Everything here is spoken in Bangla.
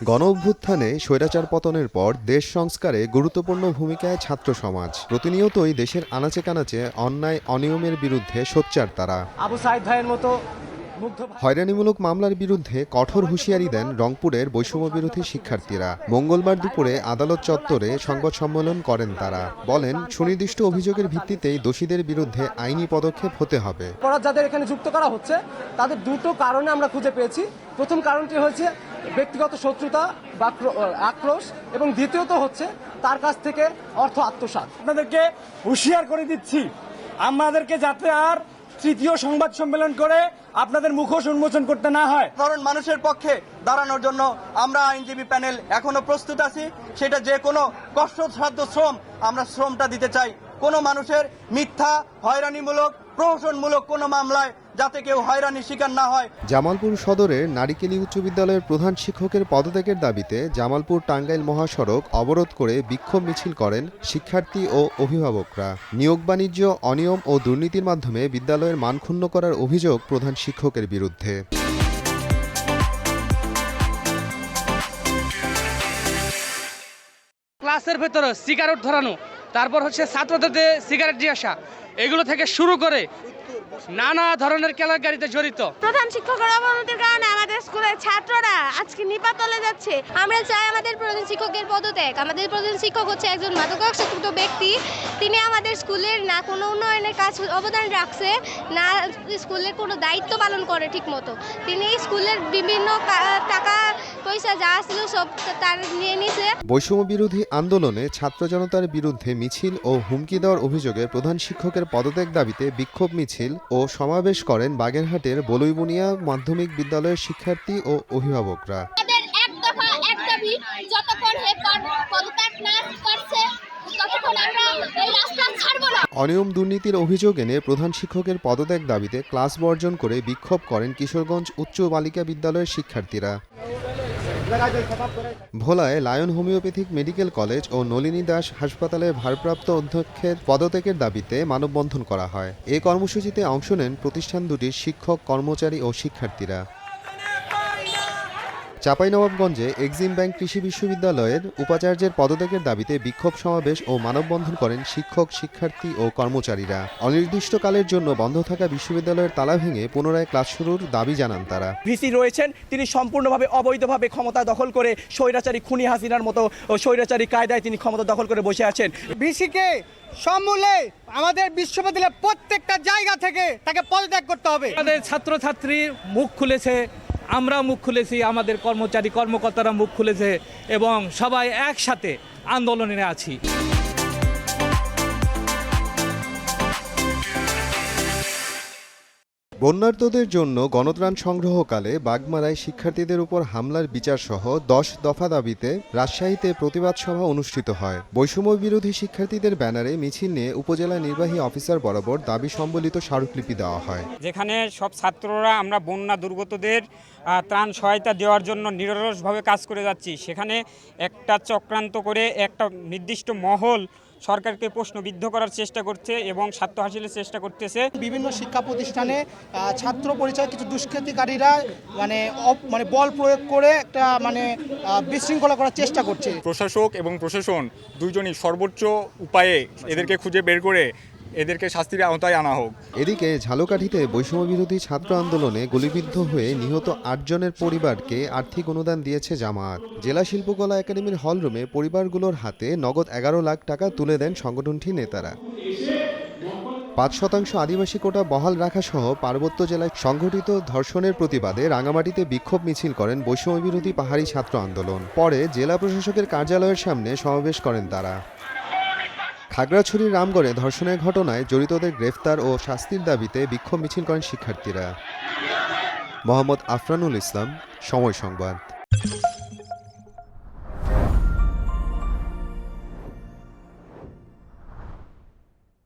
গণঅভ্যুত্থানে স্বৈরাচার পতনের পর দেশ সংস্কারে গুরুত্বপূর্ণ ভূমিকায় ছাত্র সমাজ। প্রতিনিয়তই দেশের আনাচে কানাচে অন্যায় অনিয়মের বিরুদ্ধে সোচ্চার তারা। আবু সাইদ ভাইয়ের মতো হয়রানিমূলক মামলার বিরুদ্ধে কঠোর হুঁশিয়ারি দেন রংপুরের বৈষম্যবিরোধী শিক্ষার্থীরা। মঙ্গলবার দুপুরে আদালত চত্বরে সংবাদ সম্মেলন করেন তারা। বলেন, সুনির্দিষ্ট অভিযোগের ভিত্তিতেই দোষীদের বিরুদ্ধে আইনি পদক্ষেপ হতে হবে। অপরাধ যাদের এখানে যুক্ত করা হচ্ছে তাদের দুটো কারণে আমরা খুঁজে পেয়েছি। প্রথম কারণটি হচ্ছে ব্যক্তিগত শত্রুতা বা আক্রোশ, এবং দ্বিতীয়ত হচ্ছে তার কাছ থেকে অর্থ আত্মসাৎ। আপনাদেরকে হুঁশিয়ার করে দিচ্ছি, আমাদেরকে যাতে আর তৃতীয় সংবাদ সম্মেলন করে আপনাদের মুখোশ উন্মোচন করতে না হয়। সাধারণ মানুষের পক্ষে দাঁড়ানোর জন্য আমরা আইনজীবী প্যানেল এখনো প্রস্তুত আছি। সেটা যে কোনো কষ্টসাধ্য শ্রম, আমরা শ্রমটা দিতে চাই। কোনো মানুষের মিথ্যা, হয়রানিমূলক, প্রহসনমূলক কোনো মামলায় যাতে কেউ হয়রানির শিকার না হয়। জামালপুর সদরের নারিকেলি উচ্চ বিদ্যালয়ের প্রধান শিক্ষকের পদত্যাগের দাবিতে জামালপুর টাঙ্গাইল মহাসড়ক অবরোধ করে বিক্ষোভ মিছিল করেন শিক্ষার্থী ও অভিভাবকরা। নিয়োগ বাণিজ্য, অনিয়ম ও দুর্নীতির মাধ্যমে বিদ্যালয়ের মান ক্ষুণ্ণ করার অভিযোগ প্রধান শিক্ষকের বিরুদ্ধে। ক্লাসের ভেতরে সিগারেট ধরানো, তারপর হচ্ছে ছাত্রদের সিগারেট দিয়ে আসা, এগুলো থেকে শুরু করে নানা ধরনের কেলেঙ্কারিতে জড়িত। প্রধান শিক্ষকের অবনতির কারণে আমাদের স্কুলের ছাত্ররা আজকে নিপাতলে যাচ্ছে। আমরা চাই আমাদের প্রধান শিক্ষকের পদত্যাগ। আমাদের প্রধান শিক্ষক হচ্ছে একজন মাদকাসক্ত ব্যক্তি। তিনি আমাদের স্কুলের না কোনো উন্নয়নের কাজ অবদান রাখছে, না স্কুলের কোনো দায়িত্ব পালন করে ঠিক মতো। তিনি স্কুলের বিভিন্ন টাকা পয়সা যা ছিল সব তার নিয়ে নিছে। বৈষম্য বিরোধী আন্দোলনে ছাত্র জনতার বিরুদ্ধে মিছিল ও হুমকি দেওয়ার অভিযোগে প্রধান শিক্ষকের পদত্যাগ দাবিতে বিক্ষোভ মিছিল ও সমাবেশ করেন বাগেরহাটের বলুইবুনিয়া মাধ্যমিক বিদ্যালয়ের শিক্ষার্থী ও অভিভাবকরা। অনিয়ম দুর্নীতির অভিযোগ এনে প্রধান শিক্ষকের পদত্যাগ দাবিতে ক্লাস বর্জন করে বিক্ষোভ করেন কিশোরগঞ্জ উচ্চ বালিকা বিদ্যালয়ের শিক্ষার্থীরা। ভোলায় লায়ন হোমিওপ্যাথিক মেডিকেল কলেজ ও নলিনী দাস হাসপাতালের ভারপ্রাপ্ত অধ্যক্ষের পদত্যাগের দাবিতে মানববন্ধন করা হয়। এ কর্মসূচিতে অংশ নেন প্রতিষ্ঠান দুটির শিক্ষক, কর্মচারী ও শিক্ষার্থীরা। চাঁপাইনবাবগঞ্জে এক্সিম ব্যাংক কৃষি বিশ্ববিদ্যালয়ের উপাচার্যের পদত্যাগের দাবিতে বিক্ষোভ সমাবেশ ও মানববন্ধন করেন শিক্ষক, শিক্ষার্থী ও কর্মচারীরা। অনির্দিষ্টকালের জন্য বন্ধ থাকা বিশ্ববিদ্যালয়ের তালা ভেঙে পুনরায় ক্লাস শুরুর দাবি জানান তারা। ভিসি রয়েছেন, তিনি সম্পূর্ণভাবে অবৈধভাবে ক্ষমতা দখল করে স্বৈরাচারী খুনি হাসিনার মতো স্বৈরাচারী কায়দায় তিনি ক্ষমতা দখল করে বসে আছেন। ভিসিকে সমূলে আমাদের বিশ্ববিদ্যালয়ের প্রত্যেকটা জায়গা থেকে তাকে পদত্যাগ করতে হবে। আমাদের ছাত্রছাত্রী মুখ খুলেছে, আমরা মুখ খুলেছি, আমাদের কর্মচারী কর্মকর্তারা মুখ খুলেছে এবং সবাই একসাথে আন্দোলনে আছি। বন্যার্তদের জন্য গণত্রাণ সংগ্রহকালে বাগমারায় শিক্ষার্থীদের উপর হামলার বিচারসহ 10 দফা দাবিতে রাজশাহীতে প্রতিবাদ সভা অনুষ্ঠিত হয়। বৈষম্য বিরোধী শিক্ষার্থীদের ব্যানারে মিছিল নিয়ে উপজেলা নির্বাহী অফিসার বরাবর দাবি সম্বলিত স্মারকলিপি দেওয়া হয়। যেখানে সব ছাত্ররা আমরা বন্যা দুর্গতদের ত্রাণ সহায়তা দেওয়ার জন্য নিরলসভাবে কাজ করে যাচ্ছি, সেখানে একটা চক্রান্ত করে একটা নির্দিষ্ট মহল সরকারকে প্রশ্নবিদ্ধ করার চেষ্টা করছে এবং স্বার্থ হাসিলের চেষ্টা করতেছে। বিভিন্ন শিক্ষা প্রতিষ্ঠানে ছাত্র পরিচয় কিছু দুষ্কৃতিকারীরা মানে বল প্রয়োগ করে একটা বিশৃঙ্খলা করার চেষ্টা করছে। প্রশাসক এবং প্রশাসন দুইজনই সর্বোচ্চ উপায়ে এদেরকে খুঁজে বের করে এদেরকে শাস্তির আওতায় আনা হোক। এদিকে ঝালকাঠিতে বৈষম্য বিরোধী ছাত্র আন্দোলনে গুলিবিদ্ধ হয়ে নিহত 8 জনের পরিবারকে আর্থিক অনুদান দিয়েছে জামায়াত। জেলা শিল্পকলা একাডেমির হলরুমে পরিবারগুলোর হাতে নগদ 11 লাখ টাকা তুলে দেন সংগঠনটির নেতারা। 5% আদিবাসী কোটা বহাল রাখা সহ পার্বত্য জেলায় সংঘটিত ধর্ষণের প্রতিবাদে রাঙামাটিতে বিক্ষোভ মিছিল করেন বৈষম্য বিরোধী পাহাড়ি ছাত্র আন্দোলন। পরে জেলা প্রশাসকের কার্যালয়ের সামনে সমাবেশ করেন তারা। খাগড়াছড়ির রামগড়ে ধর্ষণের ঘটনায় জড়িতদের গ্রেফতার ও শাস্তির দাবিতে বিক্ষোভ মিছিল করেন শিক্ষার্থীরা। মোহাম্মদ আফরানুল ইসলাম, সময় সংবাদ।